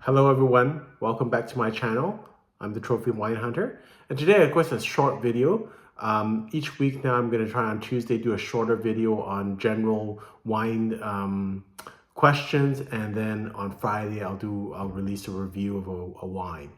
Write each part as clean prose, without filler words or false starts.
Hello everyone, welcome back to my channel. I'm the Trophy Wine Hunter, and today of course a short video. Each week now I'm going to try on Tuesday do a shorter video on general wine questions, and then on Friday I'll release a review of a wine.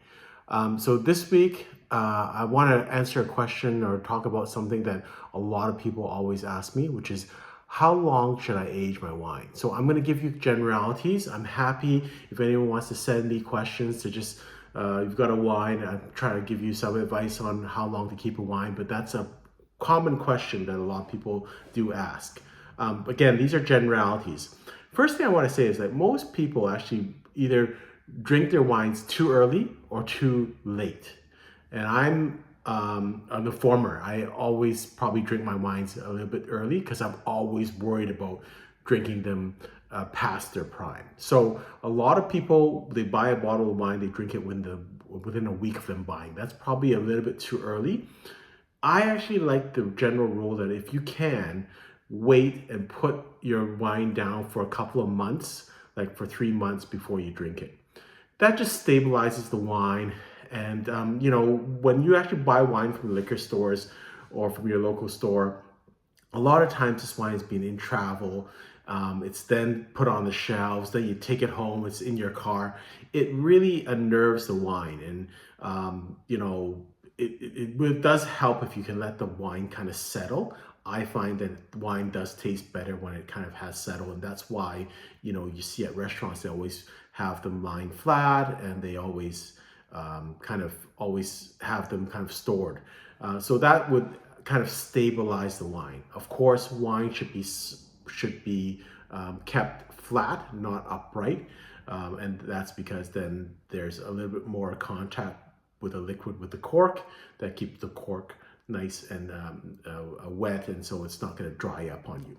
So this week I want to answer a question or talk about something that a lot of people always ask me, which is how long should I age my wine? So I'm going to give you generalities. I'm happy if anyone wants to send me questions to just, you've got a wine, I'm trying to give you some advice on how long to keep a wine, but that's a common question that a lot of people do ask. Again, these are generalities. First thing I want to say is that most people actually either drink their wines too early or too late. And I'm the former. I always probably drink my wines a little bit early because I'm always worried about drinking them past their prime. So a lot of people, they buy a bottle of wine, they drink it within a week of them buying. That's probably a little bit too early. I actually like the general rule that if you can, wait and put your wine down for a couple of months, like for 3 months before you drink it. That just stabilizes the wine. And, when you actually buy wine from liquor stores or from your local store, a lot of times this wine is being in travel. It's then put on the shelves, then you take it home, it's in your car. It really unnerves the wine. And, it does help if you can let the wine kind of settle. I find that wine does taste better when it kind of has settled, and that's why you see at restaurants they always have them lying flat, and they always always have them kind of stored. So that would kind of stabilize the wine. Of course, wine should be kept flat, not upright, and that's because then there's a little bit more contact with a liquid with the cork that keeps the cork nice and wet, and so it's not going to dry up on you.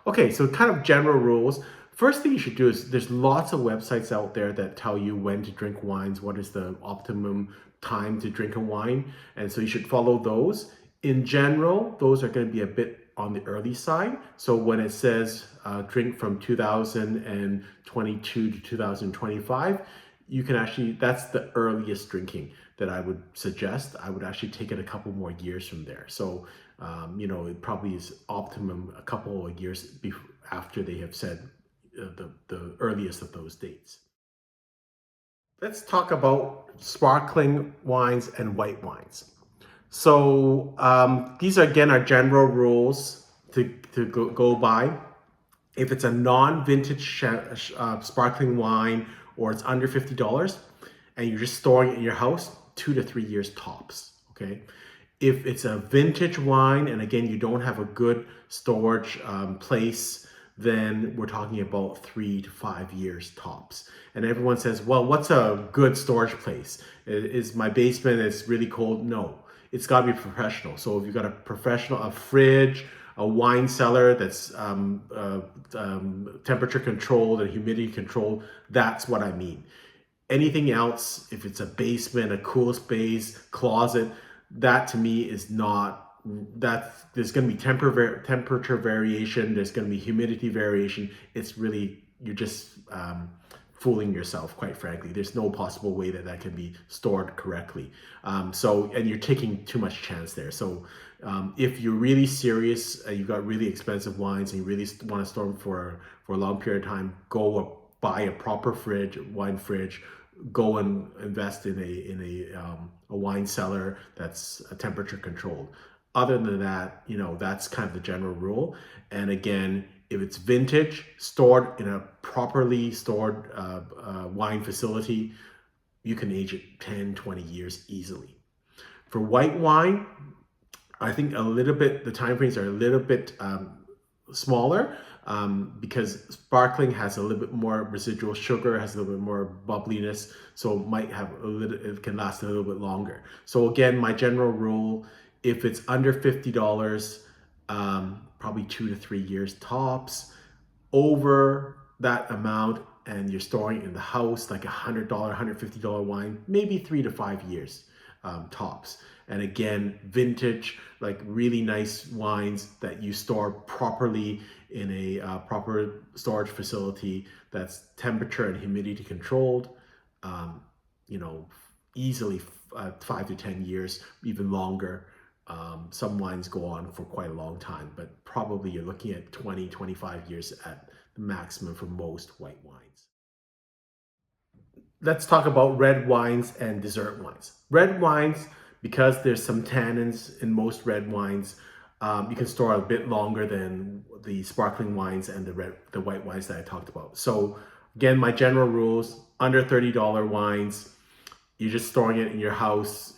Okay, so kind of general rules. First thing you should do is there's lots of websites out there that tell you when to drink wines, what is the optimum time to drink a wine, and so you should follow those. In general, those are going to be a bit on the early side. So when it says drink from 2022 to 2025, you can actually, that's the earliest drinking that I would suggest. I would actually take it a couple more years from there. So, it probably is optimum a couple of years after they have said the earliest of those dates. Let's talk about sparkling wines and white wines. So these are, again, are general rules to go by. If it's a non-vintage sparkling wine or it's under $50 and you're just storing it in your house, 2 to 3 years tops, okay? If it's a vintage wine and again, you don't have a good storage place, then we're talking about 3 to 5 years tops. And everyone says, well, what's a good storage place? Is my basement is really cold? No, it's got to be professional. So if you've got a professional, a fridge, a wine cellar that's temperature controlled and humidity controlled, that's what I mean. Anything else, if it's a basement, a cool space, closet, that to me is not, that there's going to be temperature variation, there's going to be humidity variation. It's really, you're just fooling yourself, quite frankly. There's no possible way that that can be stored correctly. And you're taking too much chance there. So if you're really serious, you've got really expensive wines and you really want to store them for a long period of time, go buy a proper fridge, wine fridge. Go and invest in a wine cellar that's temperature controlled. Other than that, that's kind of the general rule. And again, if it's vintage, stored in a properly stored wine facility, you can age it 10, 20 years easily. For white wine, I think the time frames are a little bit smaller because sparkling has a little bit more residual sugar, has a little bit more bubbliness, so it can last a little bit longer. So again, my general rule, if it's under $50, probably 2 to 3 years tops. Over that amount and you're storing it in the house, like $100, $150 wine, maybe 3 to 5 years tops. And again, vintage, like really nice wines that you store properly in a proper storage facility that's temperature and humidity controlled. you know, easily 5 to 10 years, even longer. Some wines go on for quite a long time, but probably you're looking at 20, 25 years at the maximum for most white wines. Let's talk about red wines and dessert wines. Red wines, because there's some tannins in most red wines, you can store a bit longer than the sparkling wines and the white wines that I talked about. So again, my general rules: under $30 wines, you're just storing it in your house,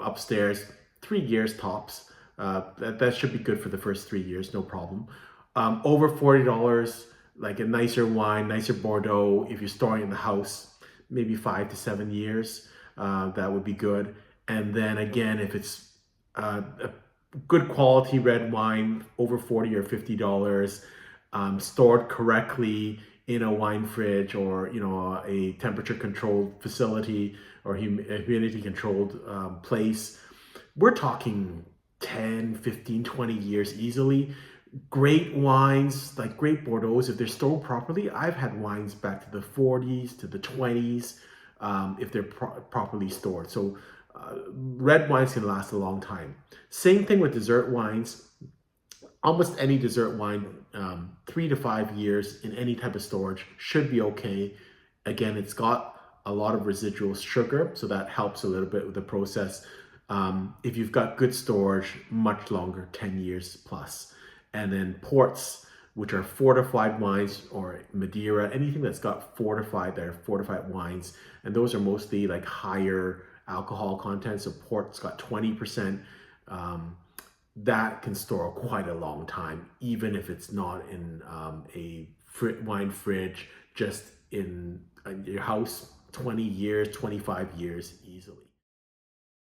upstairs, 3 years tops. That should be good for the first 3 years, no problem. Over $40, like a nicer wine, nicer Bordeaux, if you're storing it in the house, maybe 5 to 7 years, that would be good. And then again, if it's a good quality red wine, over $40 or $50, stored correctly in a wine fridge, or a temperature controlled facility, or humidity controlled place, we're talking 10, 15, 20 years easily. Great wines, like great Bordeaux's, if they're stored properly, I've had wines back to the 40s, to the 20s, if they're properly stored. So red wines can last a long time. Same thing with dessert wines. Almost any dessert wine, 3 to 5 years in any type of storage should be okay. Again, it's got a lot of residual sugar, so that helps a little bit with the process. If you've got good storage, much longer, 10 years plus. And then ports, which are fortified wines, or Madeira, anything that's got fortified, they're fortified wines. And those are mostly like higher alcohol content. So port's got 20%. That can store quite a long time, even if it's not in a wine fridge, just in your house, 20 years, 25 years easily.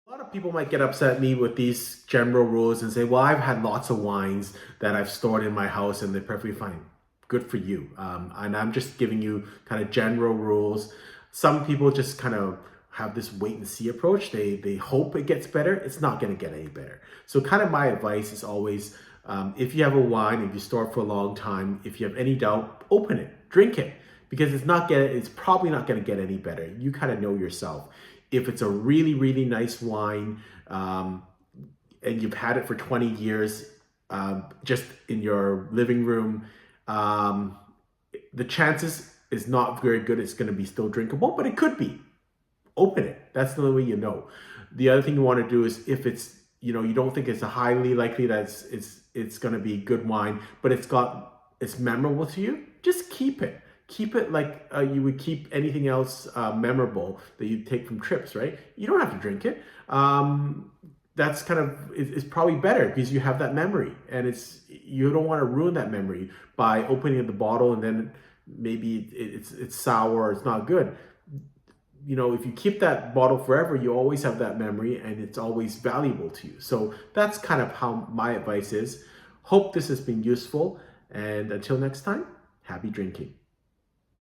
A lot of people might get upset at me with these general rules and say, well, I've had lots of wines that I've stored in my house and they're perfectly fine. Good for you. And I'm just giving you kind of general rules. Some people just kind of have this wait and see approach. They hope it gets better. It's not going to get any better. So kind of my advice is always, if you have a wine, if you store it for a long time, if you have any doubt, open it, drink it, because it's probably not going to get any better. You kind of know yourself. If it's a really, really nice wine, and you've had it for 20 years, just in your living room, the chances is not very good it's going to be still drinkable, but it could be. Open it. That's the only way you know. The other thing you want to do is, if it's, you don't think it's a highly likely that it's going to be good wine, but it's memorable to you, just keep it. Keep it like you would keep anything else memorable that you take from trips, right? You don't have to drink it. That's kind of, it's probably better because you have that memory, and you don't want to ruin that memory by opening the bottle and then maybe it's sour or it's not good. If you keep that bottle forever, you always have that memory and it's always valuable to you. So that's kind of how my advice is. Hope this has been useful, and until next time, happy drinking.